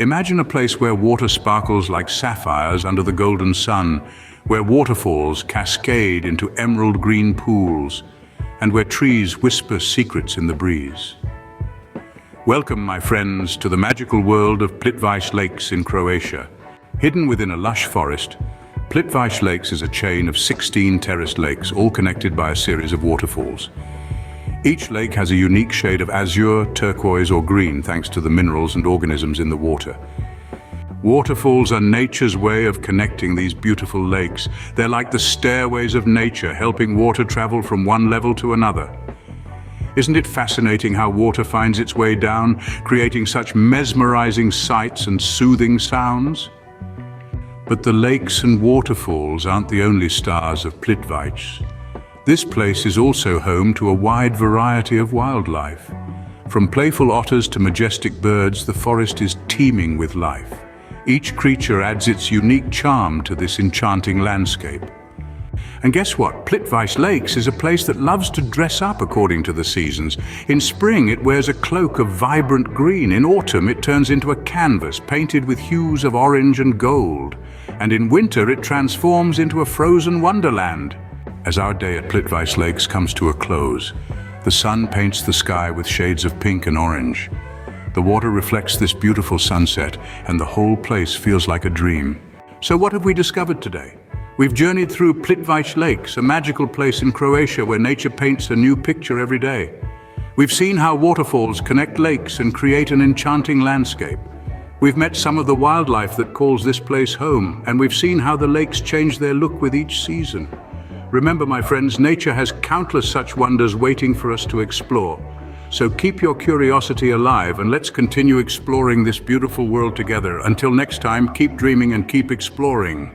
Imagine a place where water sparkles like sapphires under the golden sun, where waterfalls cascade into emerald green pools, and where trees whisper secrets in the breeze. Welcome, my friends, to the magical world of Plitvice Lakes in Croatia. Hidden within a lush forest, Plitvice Lakes is a chain of 16 terraced lakes, all connected by a series of waterfalls. Each lake has a unique shade of azure, turquoise, or green thanks to the minerals and organisms in the water. Waterfalls are nature's way of connecting these beautiful lakes. They're like the stairways of nature, helping water travel from one level to another. Isn't it fascinating how water finds its way down, creating such mesmerizing sights and soothing sounds? But the lakes and waterfalls aren't the only stars of Plitvice. This place is also home to a wide variety of wildlife. From playful otters to majestic birds, the forest is teeming with life. Each creature adds its unique charm to this enchanting landscape. And guess what? Plitvice Lakes is a place that loves to dress up according to the seasons. In spring, it wears a cloak of vibrant green. In autumn, it turns into a canvas painted with hues of orange and gold. And in winter, it transforms into a frozen wonderland. As our day at Plitvice Lakes comes to a close, the sun paints the sky with shades of pink and orange. The water reflects this beautiful sunset, and the whole place feels like a dream. So what have we discovered today? We've journeyed through Plitvice Lakes, a magical place in Croatia where nature paints a new picture every day. We've seen how waterfalls connect lakes and create an enchanting landscape. We've met some of the wildlife that calls this place home, and we've seen how the lakes change their look with each season. Remember, my friends, nature has countless such wonders waiting for us to explore. So keep your curiosity alive and let's continue exploring this beautiful world together. Until next time, keep dreaming and keep exploring.